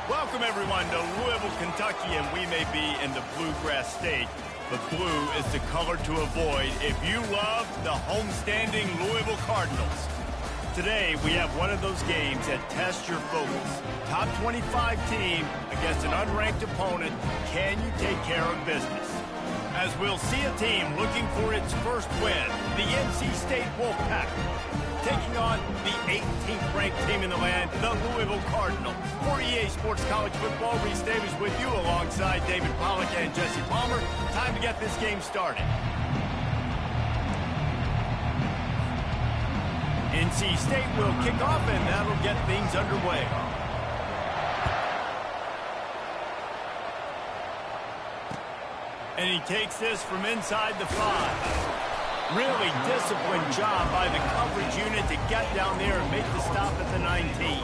Welcome, everyone, to Louisville, Kentucky, and we may be in the Bluegrass State, but blue is the color to avoid if you love the homestanding Louisville Cardinals. Today, we have one of those games that tests your focus. Top 25 team against an unranked opponent. Can you take care of business? As we'll see a team looking for its first win, the NC State Wolfpack, taking on the 18th ranked team in the land, the Louisville Cardinals. For EA Sports College Football, Reese Davis with you alongside David Pollack and Jesse Palmer. Time to get this game started. NC State will kick off, and that'll get things underway. And he takes this from inside the 5. Really disciplined job by the coverage unit to get down there and make the stop at the 19.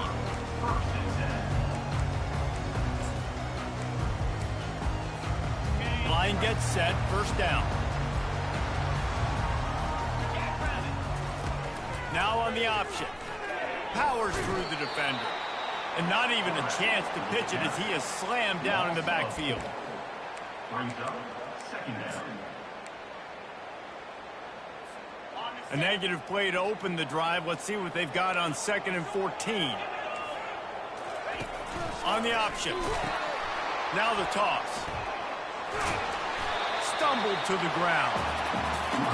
Line gets set, first down. Now on the option. Powers through the defender. And not even a chance to pitch it as he is slammed down in the backfield. Second down. A negative play to open the drive. Let's see what they've got on 2nd and 14. On the option. Now the toss. Stumbled to the ground.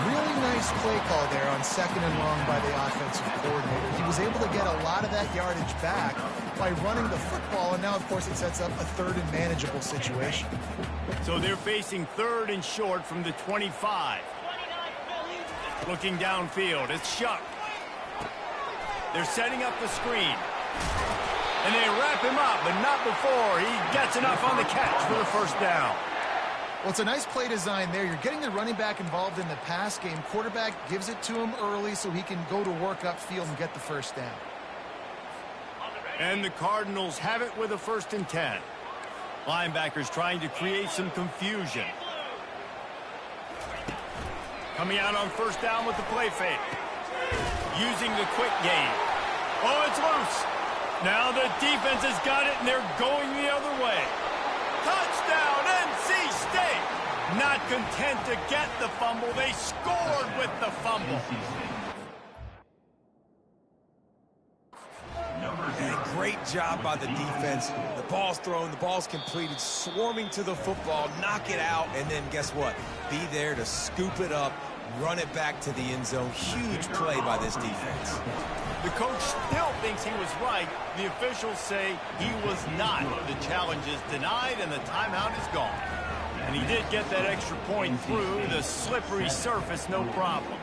Really nice play call there on 2nd and long by the offensive coordinator. He was able to get a lot of that yardage back by running the football, and now, of course, it sets up a 3rd and manageable situation. So they're facing 3rd and short from the 25. Looking downfield, it's Shuck. They're setting up the screen. And they wrap him up, but not before he gets enough on the catch for the first down. Well, it's a nice play design there. You're getting the running back involved in the pass game. Quarterback gives it to him early so he can go to work upfield and get the first down. And the Cardinals have it with a 1st and 10. Linebackers trying to create some confusion. Coming out on 1st down with the play fake. Using the quick game. Oh, it's loose. Now the defense has got it, and they're going the other way. Touchdown, NC State. Not content to get the fumble. They scored with the fumble. Great job by the defense. The ball's thrown, the ball's completed, swarming to the football, knock it out, and then guess what? Be there to scoop it up, run it back to the end zone. Huge play by this defense. The coach still thinks he was right. The officials say he was not. The challenge is denied, and the timeout is gone. And he did get that extra point through the slippery surface, no problem.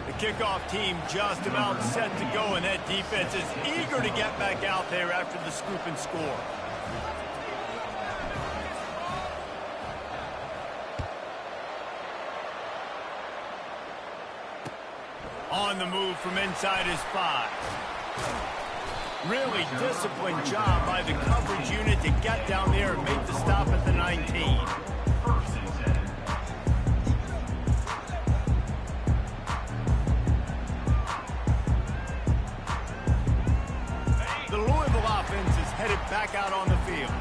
The kickoff team just about set to go, and that defense is eager to get back out there after the scoop and score. On the move from inside his 5. Really disciplined job by the coverage unit to get down there and make the stop at the 19. The Louisville offense is headed back out on the field.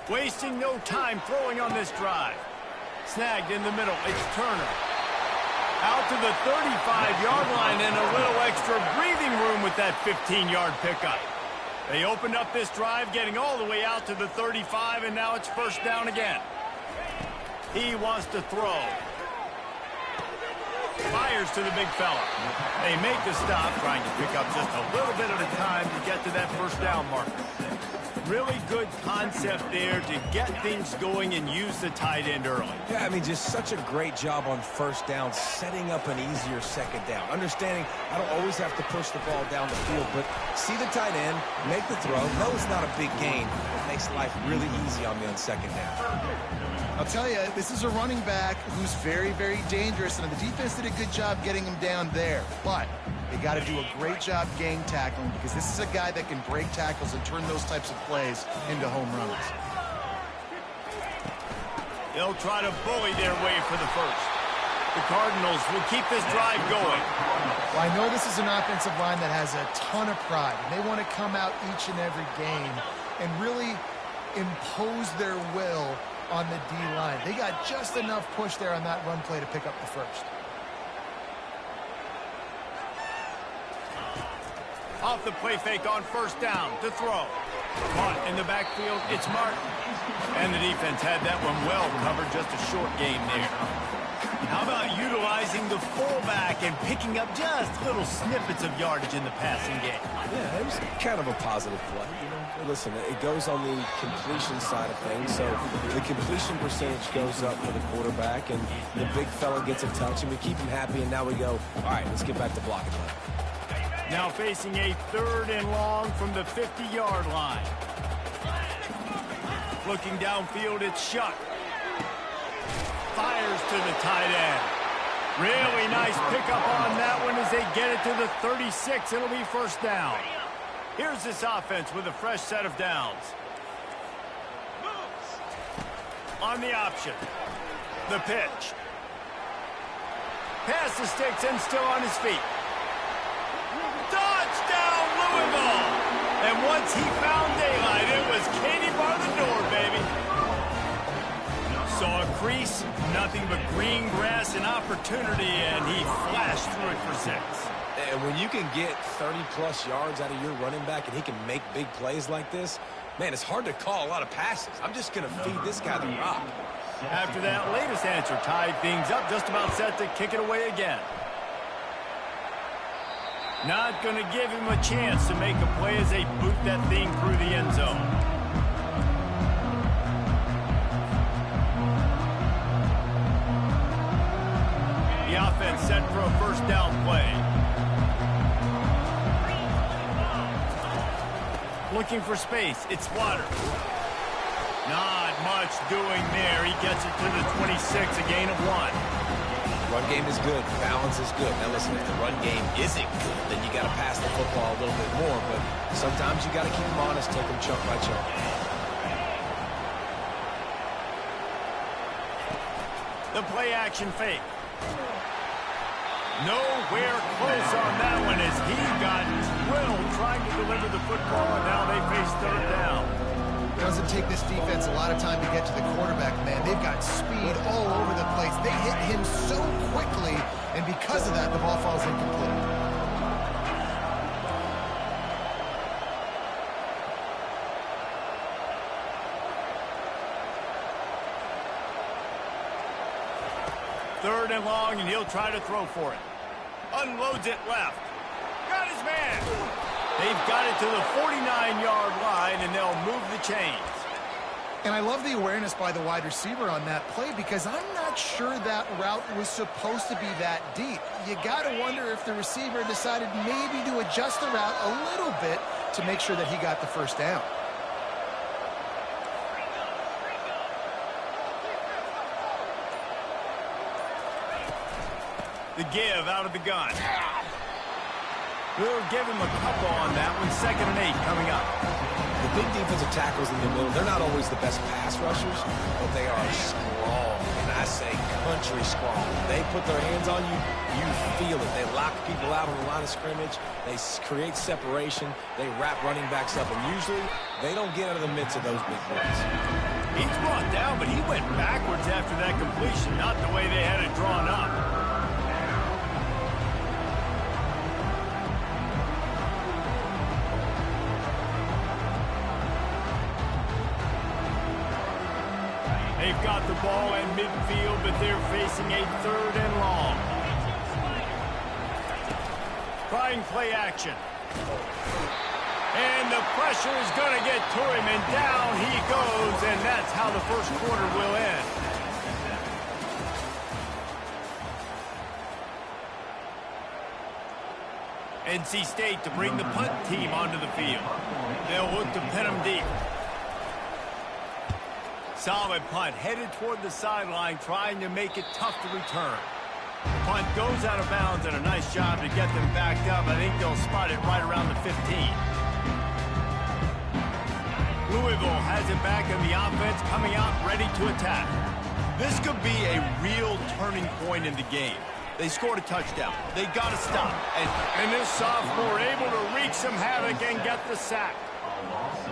Wasting no time throwing on this drive. Snagged in the middle. It's Turner. Out to the 35-yard line and a little extra breathing room with that 15-yard pickup. They opened up this drive, getting all the way out to the 35, and now it's 1st down again. He wants to throw. Fires to the big fella. They make the stop, trying to pick up just a little bit at a time to get to that 1st down marker. Really good concept there to get things going and use the tight end early. Yeah, I mean, just such a great job on first down, setting up an easier second down. Understanding I don't always have to push the ball down the field, but see the tight end, make the throw. No, it's not a big gain. It makes life really easy on me on second down. I'll tell you, this is a running back who's very, very dangerous, and the defense did a good job getting him down there. But they got to do a great job gang tackling, because this is a guy that can break tackles and turn those types of plays into home runs. They'll try to bully their way for the first. The Cardinals will keep this drive going. Well, I know this is an offensive line that has a ton of pride, and they want to come out each and every game and really impose their will on the D-line. They got just enough push there on that run play to pick up the first. Off the play fake on first down to throw. Caught in the backfield, it's Martin. And the defense had that one well covered, just a short game there. How about utilizing the fullback and picking up just little snippets of yardage in the passing game? Yeah, it was kind of a positive play. You know, listen, it goes on the completion side of things, so the completion percentage goes up for the quarterback, and the big fella gets a touch, and we keep him happy, and now we go, all right, let's get back to blocking. Now facing a 3rd and long from the 50-yard line. Looking downfield, it's Shuck. Fires to the tight end. Really nice pickup on that one as they get it to the 36. It'll be first down. Here's this offense with a fresh set of downs. On the option. The pitch. Pass the sticks and still on his feet. Touchdown, Louisville! And once he found daylight, it was Katie bar the door, baby. Saw a crease, nothing but green grass and opportunity, and he flashed through it for 6. And when you can get 30-plus yards out of your running back and he can make big plays like this, man, it's hard to call a lot of passes. I'm just going to feed this guy the rock. After that latest answer tied things up, just about set to kick it away again. Not going to give him a chance to make a play as they boot that thing through the end zone. The offense set for a first down play. Looking for space. It's Water. Not much doing there. He gets it to the 26, a gain of 1. Run game is good. Balance is good. Now, listen, if the run game isn't good, then you got to pass the football a little bit more. But sometimes you got to keep them honest, take them chunk by chunk. The play action fake. Nowhere close on that one as he got drilled trying to deliver the football, and now they face 3rd down. It doesn't take this defense a lot of time to get to the quarterback, man. They've got speed all over the place. They hit him so quickly, and because of that, the ball falls incomplete. Third and long, and he'll try to throw for it. Unloads it left. Got his man. They've got it to the 49-yard line, and they'll move the chains. And I love the awareness by the wide receiver on that play, because I'm not sure that route was supposed to be that deep. You got to wonder if the receiver decided maybe to adjust the route a little bit to make sure that he got the first down. The give out of the gun. We'll give him a couple on that one. 2nd and 8 coming up. The big defensive tackles in the middle, they're not always the best pass rushers, but they are strong. And I say country strong. They put their hands on you, you feel it. They lock people out on the line of scrimmage. They create separation. They wrap running backs up. And usually, they don't get out of the midst of those big plays. He's brought down, but he went backwards after that completion, not the way they had it drawn up. They've got the ball in midfield, but they're facing a 3rd and long. Trying play action. And the pressure is going to get to him, and down he goes, and that's how the first quarter will end. NC State to bring the punt team onto the field. They'll look to pin them deep. Solid punt, headed toward the sideline, trying to make it tough to return. Punt goes out of bounds, and a nice job to get them backed up. I think they'll spot it right around the 15. Louisville has it back in the offense, coming out ready to attack. This could be a real turning point in the game. They scored a touchdown. They got to stop. And this sophomore able to wreak some havoc and get the sack.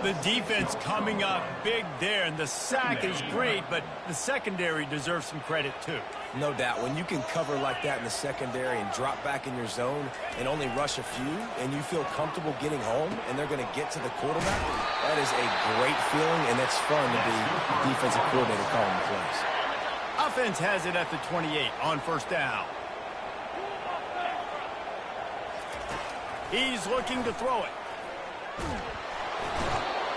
The defense coming up big there, and the sack is great, but the secondary deserves some credit too. No doubt. When you can cover like that in the secondary and drop back in your zone and only rush a few, and you feel comfortable getting home, and they're going to get to the quarterback, that is a great feeling, and it's fun to be the defensive coordinator calling the plays. Offense has it at the 28 on first down. He's looking to throw it.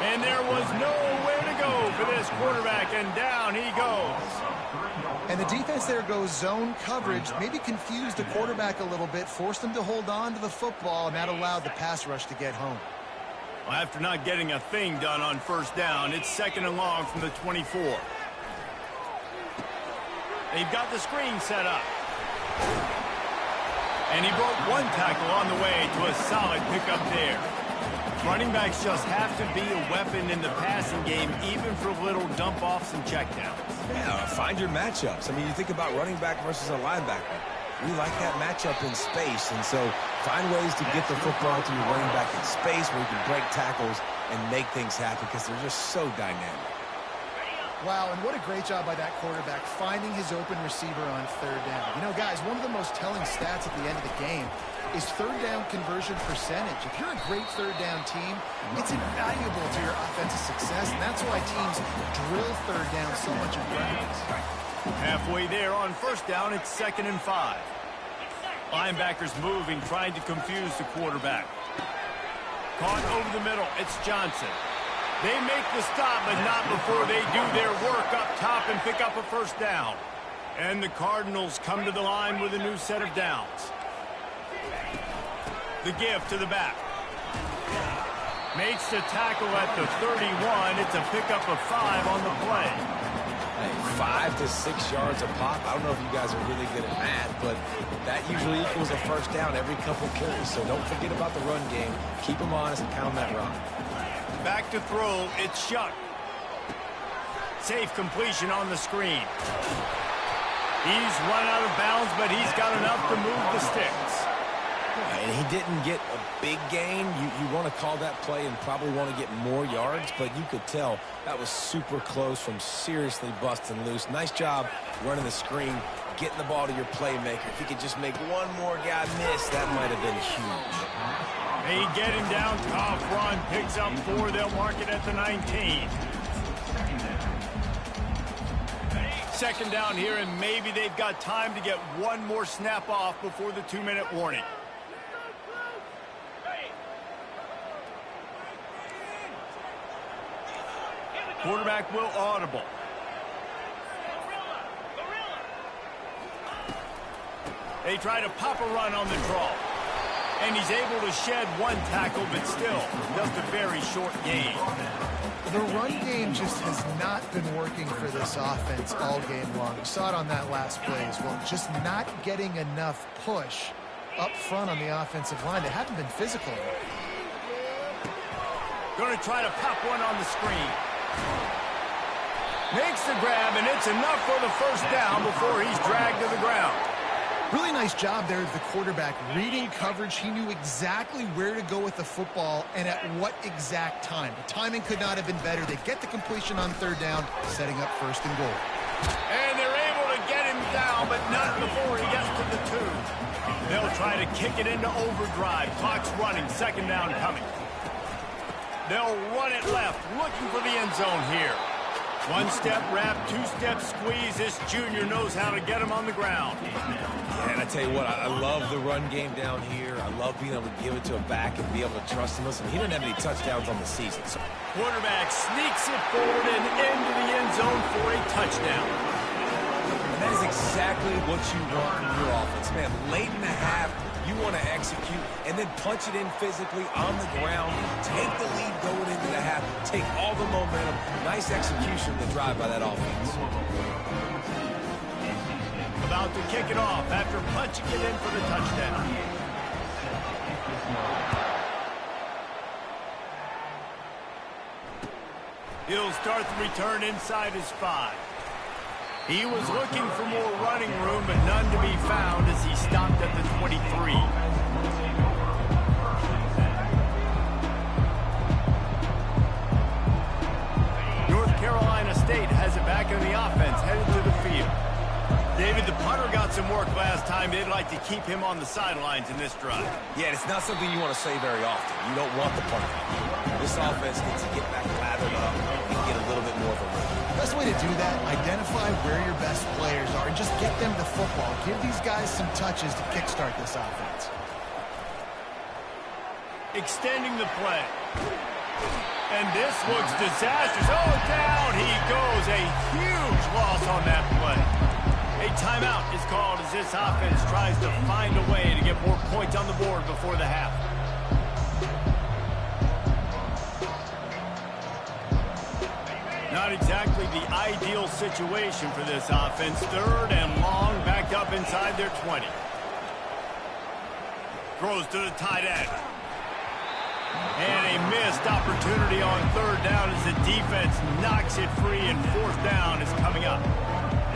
And there was nowhere to go for this quarterback, and down he goes. And the defense there goes zone coverage, maybe confused the quarterback a little bit, forced him to hold on to the football, and that allowed the pass rush to get home. Well, after not getting a thing done on first down, it's second and long from the 24. They've got the screen set up. And he broke one tackle on the way to a solid pickup there. Running backs just have to be a weapon in the passing game, even for little dump-offs and checkdowns. Yeah, find your matchups. I mean, you think about running back versus a linebacker. We like that matchup in space, and so find ways to get the football to your running back in space where you can break tackles and make things happen because they're just so dynamic. Wow, and what a great job by that quarterback finding his open receiver on third down. You know, guys, one of the most telling stats at the end of the game is third down conversion percentage. If you're a great third down team, it's invaluable to your offensive success, and that's why teams drill third down so much in practice. Halfway there on first down, it's 2nd and 5. Linebackers moving, trying to confuse the quarterback. Caught over the middle, it's Johnson. They make the stop, but not before they do their work up top and pick up a first down. And the Cardinals come to the line with a new set of downs. The give to the back. Makes the tackle at the 31. It's a pickup of 5 on the play. Hey, 5 to 6 yards a pop. I don't know if you guys are really good at math, but that usually equals a first down every couple carries. So don't forget about the run game. Keep them honest and pound that rock. Back to throw, it's Shuck. Safe completion on the screen. He's run out of bounds, but he's got enough to move the sticks. And he didn't get a big gain. You want to call that play and probably want to get more yards, but you could tell that was super close from seriously busting loose. Nice job running the screen, getting the ball to your playmaker. If he could just make one more guy miss, that might have been huge. They get him down, tough run, picks up 4, they'll mark it at the 19. Second down here, and maybe they've got time to get one more snap off before the 2-minute warning. Quarterback will audible. They try to pop a run on the draw. And he's able to shed one tackle, but still, just a very short gain. The run game just has not been working for this offense all game long. We saw it on that last play as well. Just not getting enough push up front on the offensive line. They haven't been physical enough. Going to try to pop one on the screen. Makes the grab, and it's enough for the first down before he's dragged to the ground. Really nice job there of the quarterback reading coverage. He knew exactly where to go with the football and at what exact time. The timing could not have been better. They get the completion on third down, setting up 1st and goal. And they're able to get him down, but not before he gets to the 2. They'll try to kick it into overdrive. Clock's running, 2nd down coming. They'll run it left, looking for the end zone here. One-step wrap, two-step squeeze. This junior knows how to get him on the ground. Yeah, and I tell you what, I love the run game down here. I love being able to give it to him back and be able to trust him. Listen, he didn't have any touchdowns on the season. So. Quarterback sneaks it forward and into the end zone for a touchdown. And that is exactly what you want in your offense. Man, late in the half, you want to execute and then punch it in physically on the ground. Take the lead going into the half. Take all the momentum. Nice execution to drive by that offense. About to kick it off after punching it in for the touchdown. He'll start the return inside his 5. He was looking for more running room, but none to be found as he stopped at the 23. North Carolina State has it back in the offense, headed to the field. David, the punter got some work last time. They'd like to keep him on the sidelines in this drive. Yeah, it's not something you want to say very often. You don't want the punter. This offense needs to get back lathered up and get a little bit more of a rhythm. Best way to do that, identify where your best players are and just get them to football. Give these guys some touches to kickstart this offense. Extending the play. And this looks disastrous. Oh, down he goes. A huge loss on that play. A timeout is called as this offense tries to find a way to get more points on the board before the half. Not exactly the ideal situation for this offense. 3rd and long, backed up inside their 20. Throws to the tight end. And a missed opportunity on 3rd down as the defense knocks it free, and 4th down is coming up.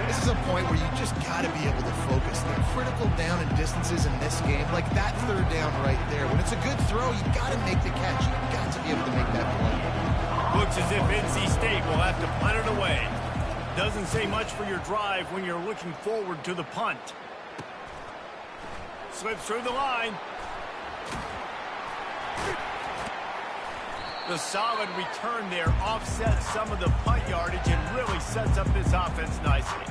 This is a point where you just got to be able to focus. The critical down and distances in this game, like that 3rd down right there. When it's a good throw, you got to make the catch. You got to be able to make that play. Looks as if NC State will have to punt it away. Doesn't say much for your drive when you're looking forward to the punt. Slips through the line. The solid return there offsets some of the punt yardage and really sets up this offense nicely.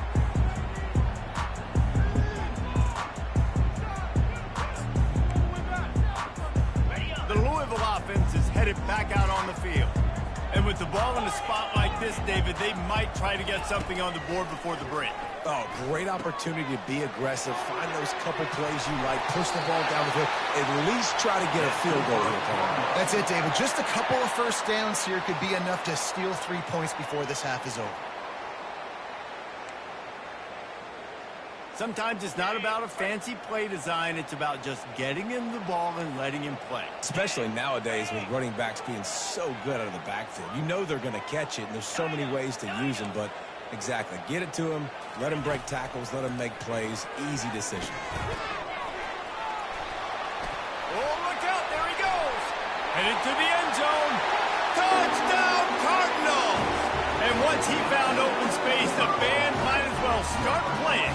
The Louisville offense is headed back out on the field. And with the ball in a spot like this, David, they might try to get something on the board before the break. Oh, great opportunity to be aggressive. Find those couple plays you like. Push the ball down the field. At least try to get a field goal here, Paul. That's it, David. Just a couple of first downs here could be enough to steal 3 points before this half is over. Sometimes it's not about a fancy play design. It's about just getting him the ball and letting him play. Especially nowadays with running backs being so good out of the backfield. You know they're going to catch it, and there's so many ways to use them, but exactly. Get it to him, let him break tackles, let him make plays. Easy decision. Oh, look out. There he goes. Headed to the end zone. Touchdown, Cardinals. And once he found open space, the band might as well start playing.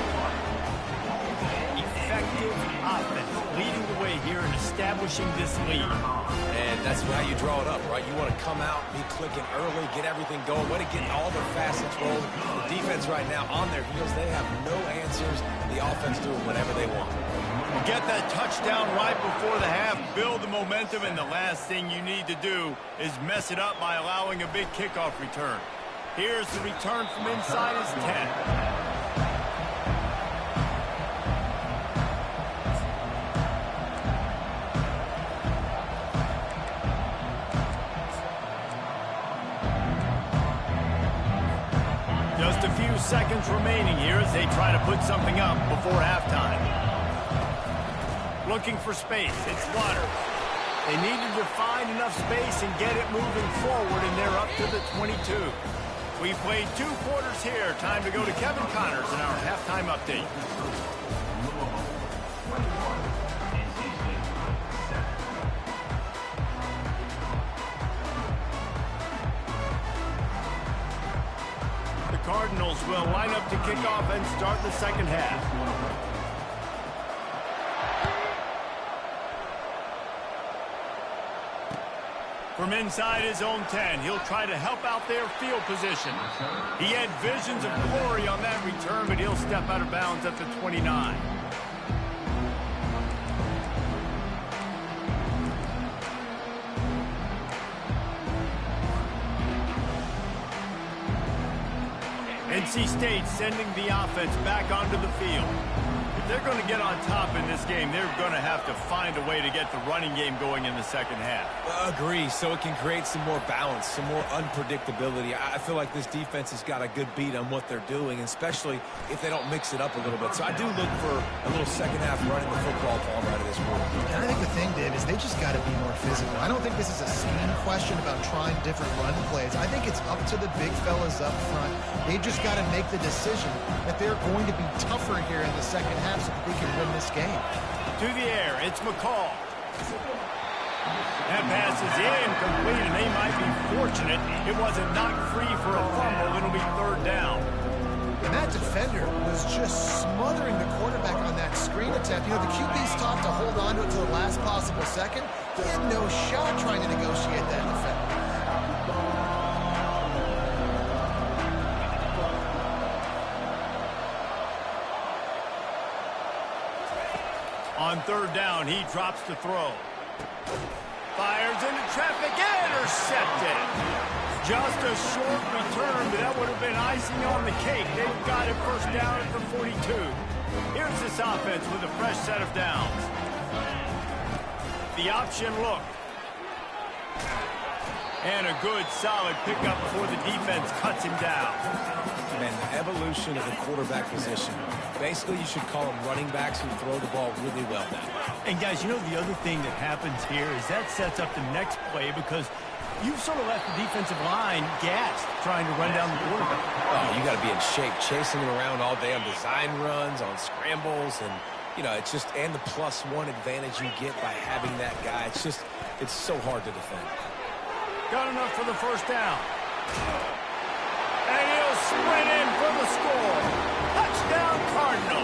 Effective offense leading the way here and establishing this lead. And that's how you draw it up, right? You want to come out, be clicking early, get everything going. Want to get all their facets rolling. The defense right now on their heels, they have no answers. The offense doing whatever they want. Get that touchdown right before the half, build the momentum, and the last thing you need to do is mess it up by allowing a big kickoff return. Here's the return from inside his 10. Just a few seconds remaining here as they try to put something up before halftime. Looking for space. It's Waters. They needed to find enough space and get it moving forward, and they're up to the 22. We played 2 quarters here. Time to go to Kevin Connors in our halftime update. Cardinals will line up to kick off and start the second half. From inside his own 10, he'll try to help out their field position. He had visions of glory on that return, but he'll step out of bounds at the 29. NC State sending the offense back onto the field. If they're going to get on top in this game, they're going to have to find a way to get the running game going in the second half. Agree, so it can create some more balance, some more unpredictability. I feel like this defense has got a good beat on what they're doing, especially if they don't mix it up a little bit. So I do look for a little second half running the football ball out of this group. And I think the thing, Dave, is they just got to be more physical. I don't think this is a scheme question about trying different run plays. I think it's up to the big fellas up front. They've just got to make the decision that they're going to be tougher here in the second half so that they can win this game. To the air, it's McCall. That pass is incomplete, and they might be fortunate it wasn't knocked free for a fumble. It'll be third down. And that defender was just smothering the quarterback on that screen attempt. You know, the QB's taught to hold on to it to the last possible second. He had no shot trying to negotiate that defender. On third down, he drops to throw. Fires into traffic, intercepted. Just a short return, but that would have been icing on the cake. They've got it first down at the 42. Here's this offense with a fresh set of downs. The option look. And a good, solid pickup before the defense cuts him down. Man, the evolution of the quarterback position. Basically, you should call them running backs who throw the ball really well now. And, guys, you know the other thing that happens here is that sets up the next play because you've sort of left the defensive line gassed trying to run down the quarterback. Oh, you got to be in shape, chasing him around all day on design runs, on scrambles, and, you know, it's just, and the +1 advantage you get by having that guy. It's just, it's so hard to defend. Got enough for the first down. And he'll sprint in for the score. Touchdown, Cardinal.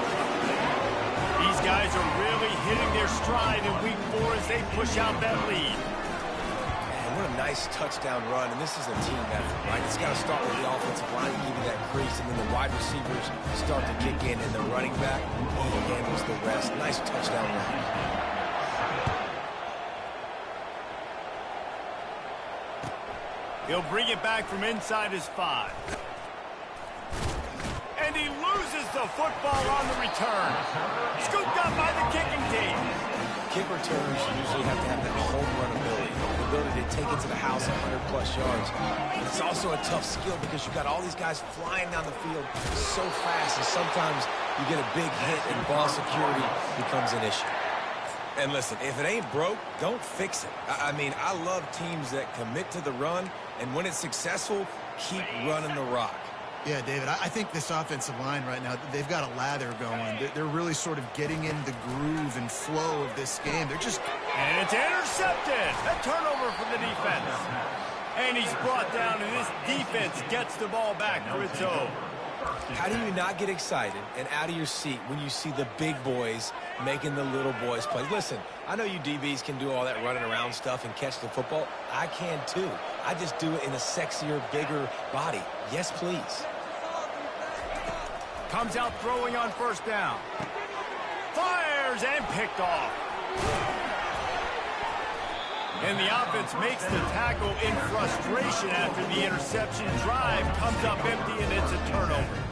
These guys are really hitting their stride in week 4 as they push out that lead. Man, what a nice touchdown run, and this is a team effort, right? It's got to start with the offensive line to give you that crease, and then the wide receivers start to kick in, and the running back handles the rest. Nice touchdown run. He'll bring it back from inside his 5. And he loses the football on the return. Scooped up by the kicking team. Kick returners usually have to have that home run ability, the ability to take it to the house 100+ yards. But it's also a tough skill because you've got all these guys flying down the field so fast, and sometimes you get a big hit and ball security becomes an issue. And listen, if it ain't broke, don't fix it. I mean, I love teams that commit to the run, and when it's successful, keep running the rock. Yeah, David, I think this offensive line right now, they've got a lather going. They're really sort of getting in the groove and flow of this game. They're just... And it's intercepted. A turnover for the defense. And he's brought down, and this defense gets the ball back for its own. How do you not get excited and out of your seat when you see the big boys making the little boys play? Listen, I know you DBs can do all that running around stuff and catch the football. I can too. I just do it in a sexier, bigger body. Yes, please. Comes out throwing on first down. Fires and picked off. And the offense makes the tackle in frustration after the interception. Drive comes up empty, and it's a turnover.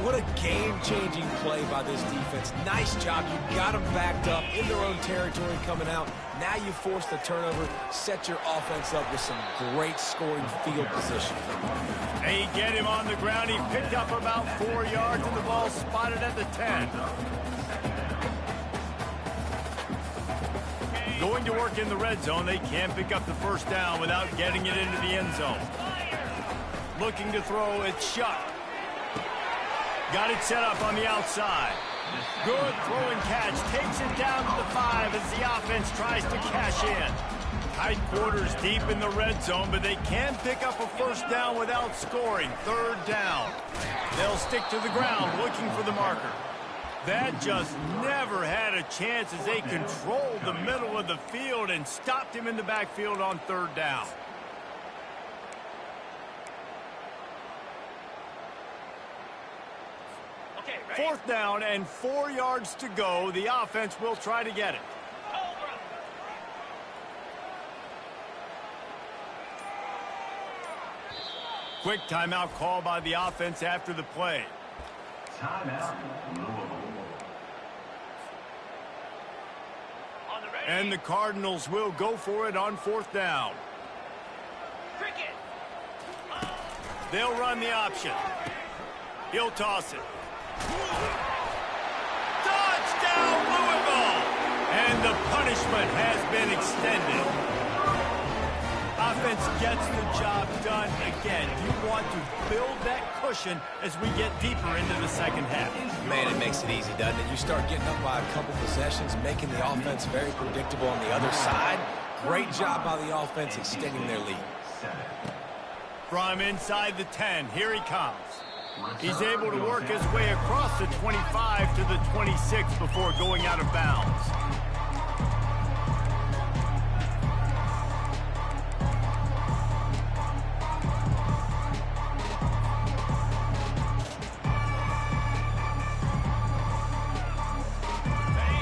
What a game-changing play by this defense. Nice job. You got them backed up in their own territory coming out. Now you force the turnover, set your offense up with some great scoring field position. They get him on the ground. He picked up about 4 yards, and the ball spotted at the 10. Going to work in the red zone, they can't pick up the first down without getting it into the end zone. Looking to throw, it's Shuck. Got it set up on the outside. Good throwing catch, takes it down to the 5 as the offense tries to cash in. Tight quarters deep in the red zone, but they can pick up a first down without scoring. Third down. They'll stick to the ground looking for the marker. That just never had a chance as they controlled the middle of the field and stopped him in the backfield on third down. Okay, ready? Fourth down and 4 yards to go. The offense will try to get it. Quick timeout call by the offense after the play. Timeout. And the Cardinals will go for it on fourth down. Cricket. They'll run the option. He'll toss it. Touchdown, Louisville! And the punishment has been extended. Offense gets the job done again. You want to build that cushion as we get deeper into the second half. Man, it makes it easy, doesn't it? You start getting up by a couple possessions, making the offense very predictable on the other side. Great job by the offense extending their lead. From inside the 10, here he comes. He's able to work his way across the 25 to the 26 before going out of bounds.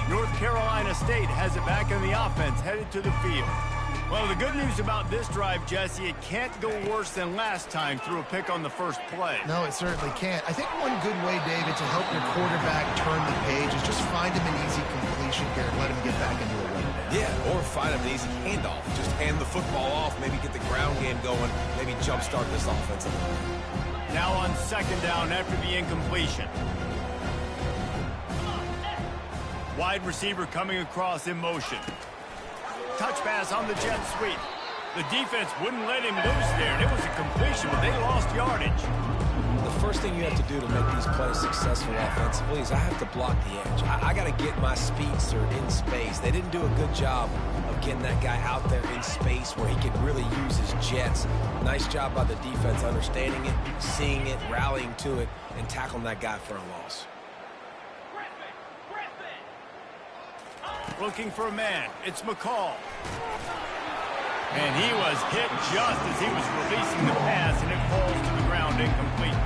North Carolina State has it back in the offense, headed to the field. Well, the good news about this drive, Jesse, it can't go worse than last time through a pick on the first play. No, it certainly can't. I think one good way, David, to help your quarterback turn the page is just find him an easy completion here and let him get back into a run. Yeah, or find him an easy handoff. Just hand the football off, maybe get the ground game going, maybe jumpstart this offensive line. Now on second down after the incompletion. Wide receiver coming across in motion. Touch pass on the jet sweep. The defense wouldn't let him loose there, and it was a completion, but they lost yardage. The first thing you have to do to make these plays successful offensively is I have to block the edge. I got to get my speedster in space. They didn't do a good job of getting that guy out there in space where he could really use his jets. Nice job by the defense understanding it, seeing it, rallying to it, and tackling that guy for a loss. Looking for a man. It's McCall. And he was hit just as he was releasing the pass, and it falls to the ground incomplete.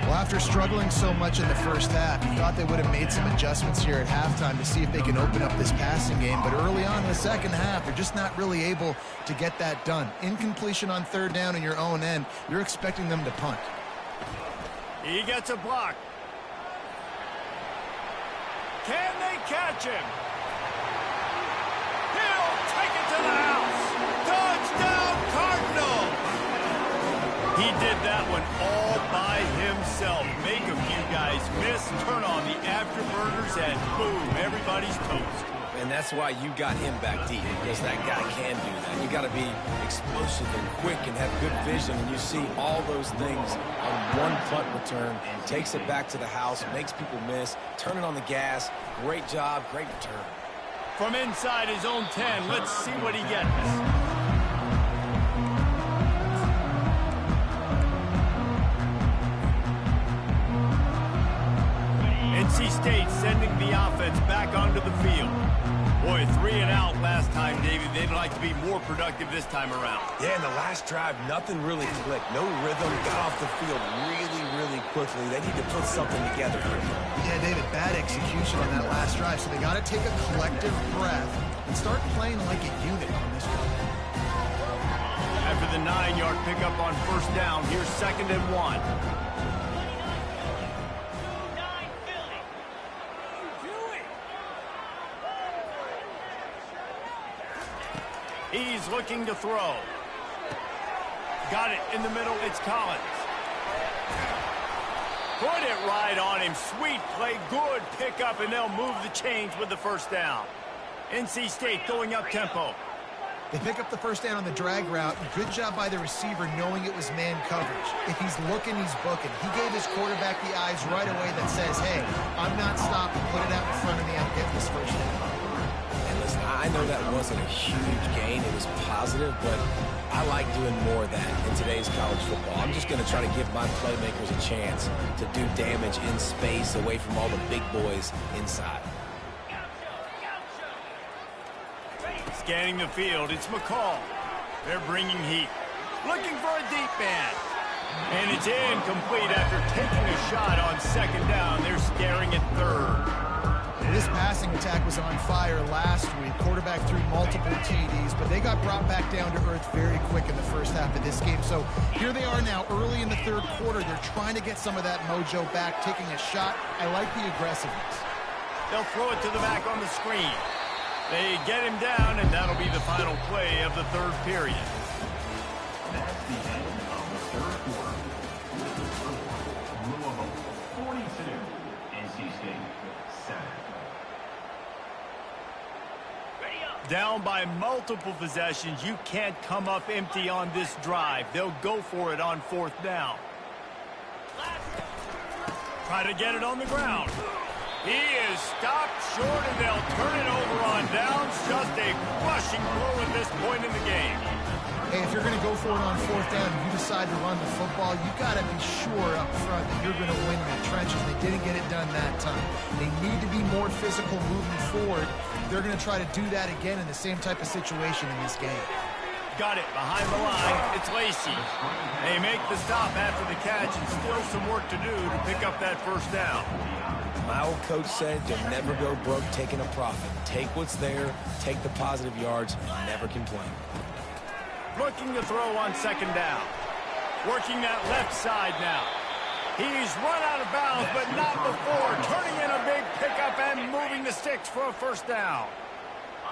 Well, after struggling so much in the first half, you thought they would have made some adjustments here at halftime to see if they can open up this passing game. But early on in the second half, they're just not really able to get that done. Incompletion on third down in your own end, you're expecting them to punt. He gets a block. Can they catch him? Take it to the house. Touchdown, Cardinal. He did that one all by himself. Make a few guys miss, turn on the afterburners, and boom, everybody's toast. And that's why you got him back deep, because that guy can do that. You got to be explosive and quick and have good vision, and you see all those things on one punt return. Takes it back to the house, makes people miss, turning on the gas. Great job, great return. From inside his own 10, let's see what he gets. NC State sending the offense back onto the field. Boy, 3 and out last time, David. They'd like to be more productive this time around. Yeah, in the last drive, nothing really clicked. No rhythm, got off the field really quickly. They need to put something together here. Yeah, David, bad execution on that last drive, so they got to take a collective breath and start playing like a unit on this one. After the 9-yard pickup on first down, here's 2nd and 1. He's looking to throw. Got it in the middle. It's Collins. Put it right on him. Sweet play. Good pickup, and they'll move the chains with the first down. NC State going up tempo. They pick up the first down on the drag route. Good job by the receiver knowing it was man coverage. If he's looking, he's booking. He gave his quarterback the eyes right away that says, hey, I'm not stopping. Put it out in front of me. I'm getting this first down. listen, I know that wasn't a huge gain. It was positive, but I like doing more of that in today's college football. I'm just going to try to give my playmakers a chance to do damage in space away from all the big boys inside. Scanning the field, it's McCall. They're bringing heat. Looking for a deep man. And it's incomplete after taking a shot on second down. They're scaring at third. This passing attack was on fire last week. Quarterback threw multiple TDs, but they got brought back down to earth very quick in the first half of this game. So here they are now early in the third quarter. They're trying to get some of that mojo back, taking a shot. I like the aggressiveness. They'll throw it to the back on the screen. They get him down, and that'll be the final play of the third period. That's the end of the third quarter. Louisville 42, NC State 7. Down by multiple possessions, you can't come up empty on this drive. They'll go for it on fourth down. Try to get it on the ground. He is stopped short, and they'll turn it over on downs. Just a crushing blow at this point in the game. Hey, if you're going to go for it on fourth down and you decide to run the football, you've got to be sure up front that you're going to win in the trenches. They didn't get it done that time. They need to be more physical moving forward. They're going to try to do that again in the same type of situation in this game. Got it behind the line. It's Lacey. They make the stop after the catch, and still some work to do to pick up that first down. My old coach said you'll never go broke taking a profit. Take what's there, take the positive yards, never complain. Looking to throw on second down. Working that left side now. He's run out of bounds, but not before. Turning in a big pickup and moving the sticks for a first down.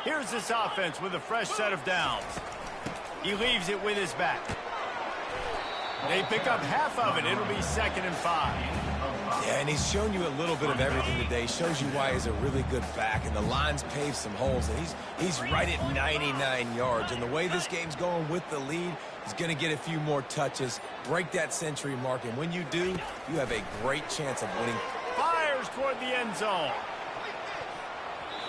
Here's this offense with a fresh set of downs. He leaves it with his back. They pick up half of it. It'll be 2nd and 5. Yeah, and he's shown you a little bit of everything today. Shows you why he's a really good back, and the line's paved some holes, and he's right at 99 yards. And the way this game's going with the lead, he's going to get a few more touches, break that century mark, and when you do, you have a great chance of winning. Fires toward the end zone.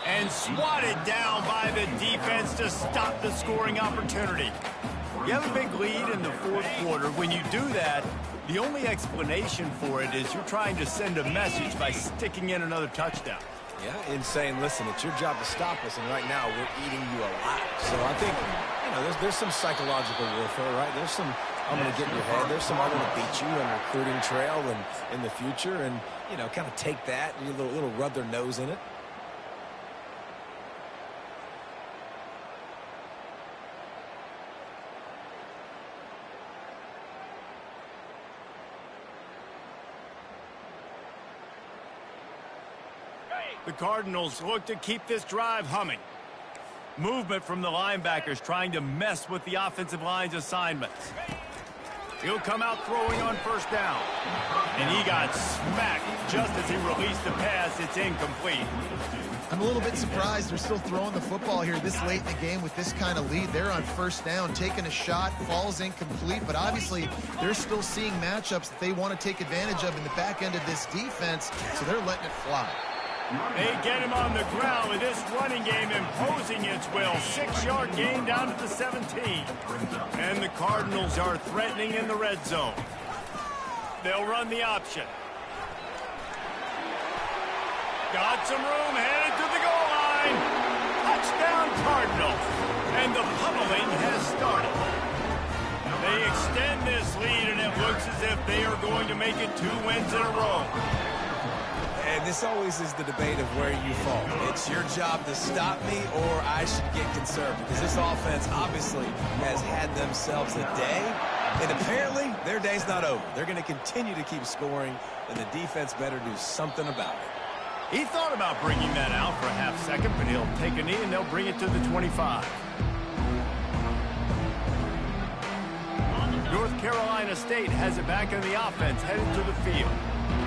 And swatted down by the defense to stop the scoring opportunity. You have a big lead in the fourth quarter. When you do that, the only explanation for it is you're trying to send a message by sticking in another touchdown. Yeah, and saying, listen, it's your job to stop us, and right now we're eating you alive. So I think, you know, there's some psychological warfare, right? There's some, I'm going to get in your head. There's some, I'm going to beat you on the recruiting trail and in the future, and, you know, kind of take that and a little rub their nose in it. The Cardinals look to keep this drive humming. Movement from the linebackers trying to mess with the offensive line's assignments. He'll come out throwing on first down. And he got smacked just as he released the pass. It's incomplete. I'm a little bit surprised they're still throwing the football here this late in the game with this kind of lead. They're on first down, taking a shot, falls incomplete, but obviously they're still seeing matchups that they want to take advantage of in the back end of this defense, so they're letting it fly. They get him on the ground with this running game imposing its will. 6-yard gain down to the 17. And the Cardinals are threatening in the red zone. They'll run the option. Got some room, headed to the goal line. Touchdown Cardinals. And the pummeling has started. They extend this lead, and it looks as if they are going to make it 2 wins in a row. And this always is the debate of where you fall. It's your job to stop me, or I should get conservative. Because this offense obviously has had themselves a day. And apparently, their day's not over. They're going to continue to keep scoring, and the defense better do something about it. He thought about bringing that out for a half second, but he'll take a knee, and they'll bring it to the 25. North Carolina State has it back in the offense, headed to the field.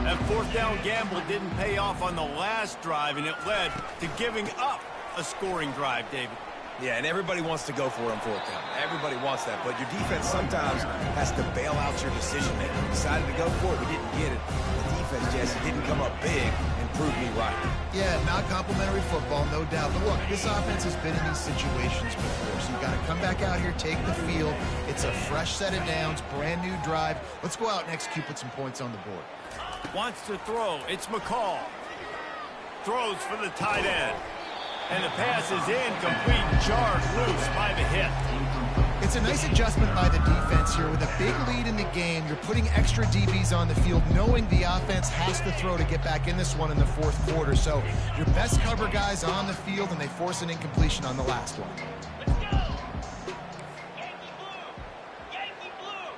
That fourth down gamble didn't pay off on the last drive, and it led to giving up a scoring drive, David. Yeah, and everybody wants to go for it on fourth down. Everybody wants that, but your defense sometimes has to bail out your decision-making. We decided to go for it. We didn't get it. The defense, Jesse, didn't come up big and prove me right. Yeah, not complimentary football, no doubt. But look, this offense has been in these situations before, so you got to come back out here, take the field. It's a fresh set of downs, brand new drive. Let's go out and execute, put some points on the board. Wants to throw. It's McCall. Throws for the tight end. And the pass is incomplete, jarred loose by the hip. It's a nice adjustment by the defense here. With a big lead in the game, you're putting extra DBs on the field, knowing the offense has to throw to get back in this one in the fourth quarter. So your best cover guys on the field, and they force an incompletion on the last one. Let's go. Yankee blue. Yankee blue.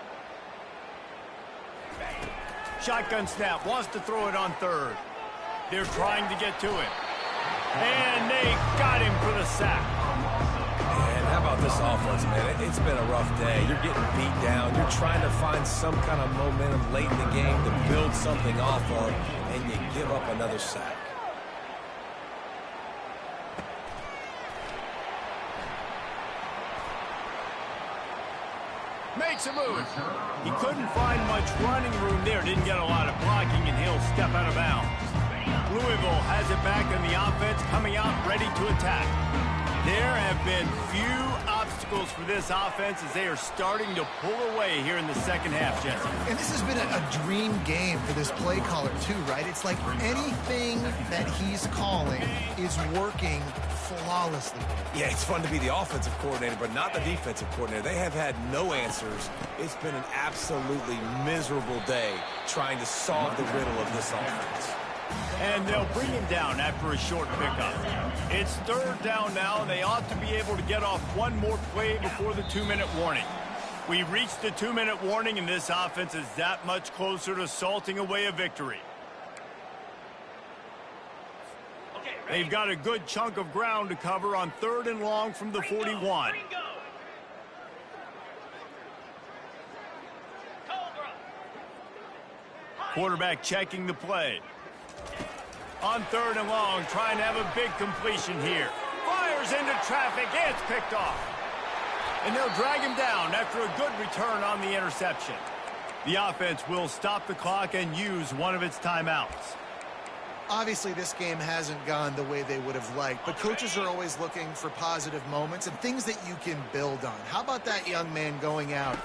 Shotgun snap, wants to throw it on third. They're trying to get to it. And they got him for the sack. And how about this offense, man? It's been a rough day. You're getting beat down. You're trying to find some kind of momentum late in the game to build something off of, and you give up another sack. Makes a move. He couldn't find much running room there. Didn't get a lot of blocking, and he'll step out of bounds. Louisville has it back in the offense, coming out ready to attack. There have been few obstacles for this offense as they are starting to pull away here in the second half, Jesse. And this has been a dream game for this play caller too, right? It's like anything that he's calling is working flawlessly. Yeah, it's fun to be the offensive coordinator, but not the defensive coordinator. They have had no answers. It's been an absolutely miserable day trying to solve the riddle of this offense. And they'll bring him down after a short pickup. It's third down now, and they ought to be able to get off one more play before the 2-minute warning. We reached the 2-minute warning, and this offense is that much closer to salting away a victory. Okay, ready? They've got a good chunk of ground to cover on third and long from the 41. Green go. Cobra. Quarterback checking the play. On third and long, trying to have a big completion here. Fires into traffic, it's picked off. And they'll drag him down after a good return on the interception. The offense will stop the clock and use one of its timeouts. Obviously, this game hasn't gone the way they would have liked, but coaches are always looking for positive moments and things that you can build on. How about that young man going out,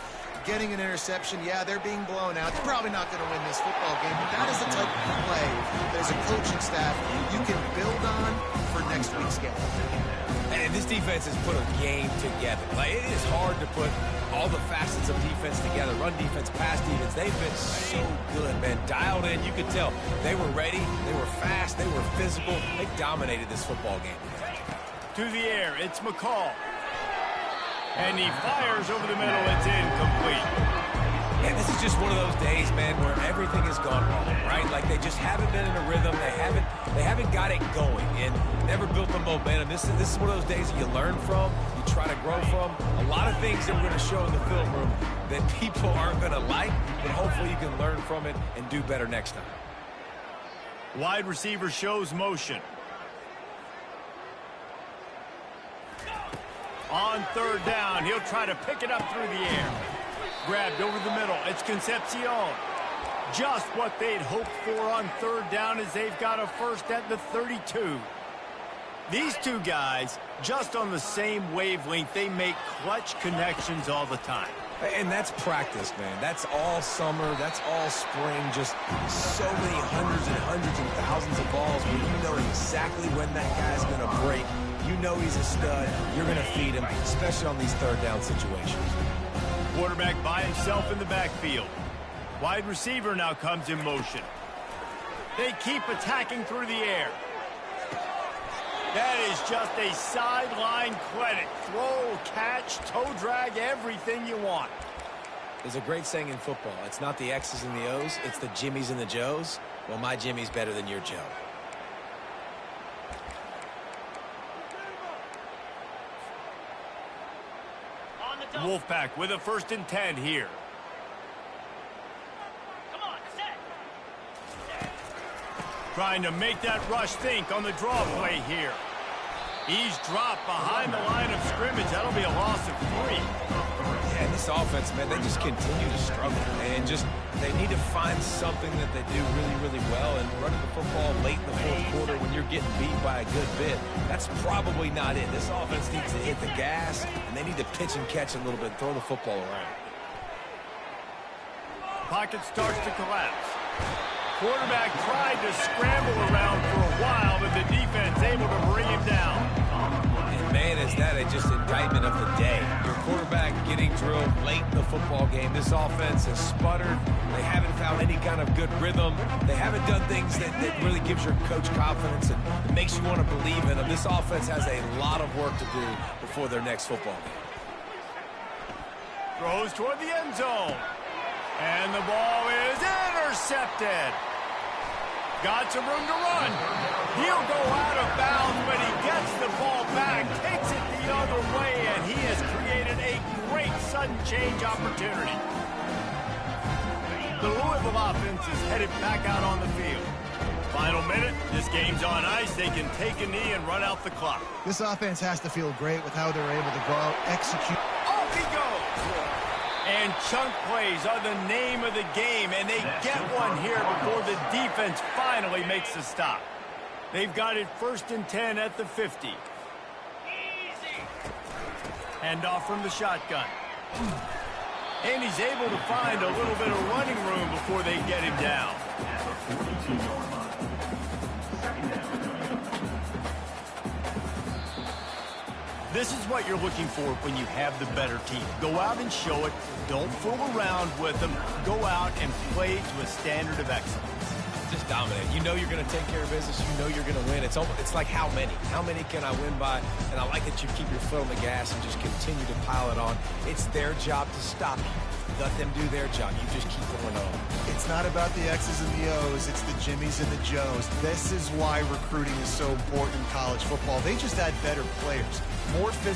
getting an interception? Yeah, they're being blown out. They're probably not going to win this football game, but that is the type of play that as a coaching staff you can build on for next week's game. And this defense has put a game together. Like, it is hard to put all the facets of defense together. Run defense, pass defense. They've been so good, man. Dialed in. You could tell they were ready. They were fast. They were physical. They dominated this football game. To the air, it's McCall. And he fires over the middle. It's incomplete. And this is just one of those days, man, where everything has gone wrong, right? Like, they just haven't been in a rhythm. They haven't got it going and never built the momentum. This is one of those days that you learn from, you try to grow from. A lot of things that we're going to show in the film room that people aren't going to like, but hopefully you can learn from it and do better next time. Wide receiver shows motion. On third down, he'll try to pick it up through the air. Grabbed over the middle. It's Concepcion. Just what they'd hoped for on third down as they've got a first at the 32. These two guys, just on the same wavelength, they make clutch connections all the time. And that's practice, man. That's all summer. That's all spring. Just so many hundreds and thousands of balls where you know exactly when that guy's going to break. You know he's a stud. You're going to feed him, especially on these third down situations. Quarterback by himself in the backfield. Wide receiver now comes in motion. They keep attacking through the air. That is just a sideline clinic. Throw, catch, toe drag, everything you want. There's a great saying in football. It's not the X's and the O's, it's the Jimmies and the Joes. Well, my Jimmy's better than your Joe. Wolfpack with a 1st and 10 here. Come on, set. Trying to make that rush think on the draw play here. He's dropped behind the line of scrimmage. That'll be a loss of 3. Yeah, this offense, man, they just continue to struggle. And they need to find something that they do really, really well. And running the football late in the fourth quarter when you're getting beat by a good bit, that's probably not it. This offense needs to hit the gas, and they need to pitch and catch a little bit, throw the football around. Pocket starts to collapse. Quarterback tried to scramble around for a while, but the defense able to bring him down. And man, is that just indictment of the day. Your quarterback getting drilled late in the football game. This offense has sputtered. They haven't found any kind of good rhythm. They haven't done things that really gives your coach confidence and it makes you want to believe in them. This offense has a lot of work to do before their next football game. Throws toward the end zone. And the ball is intercepted. Got some room to run. He'll go out of bounds, but he gets the ball back, takes it the other way, and he has created a great sudden change opportunity. The Louisville offense is headed back out on the field. Final minute, this game's on ice. They can take a knee and run out the clock. This offense has to feel great with how they're able to go out, execute. Off he goes. And chunk plays are the name of the game, and they get one here before the defense finally makes the stop. They've got it 1st and 10 at the 50. Hand off from the shotgun. And he's able to find a little bit of running room before they get him down. This is what you're looking for when you have the better team. Go out and show it. Don't fool around with them. Go out and play to a standard of excellence. Just dominate. You know you're going to take care of business. You know you're going to win. It's like how many? How many can I win by? And I like that you keep your foot on the gas and just continue to pile it on. It's their job to stop you. Let them do their job. You just keep going on. It's not about the X's and the O's. It's the Jimmies and the Joes. This is why recruiting is so important in college football. They just add better players, more physical.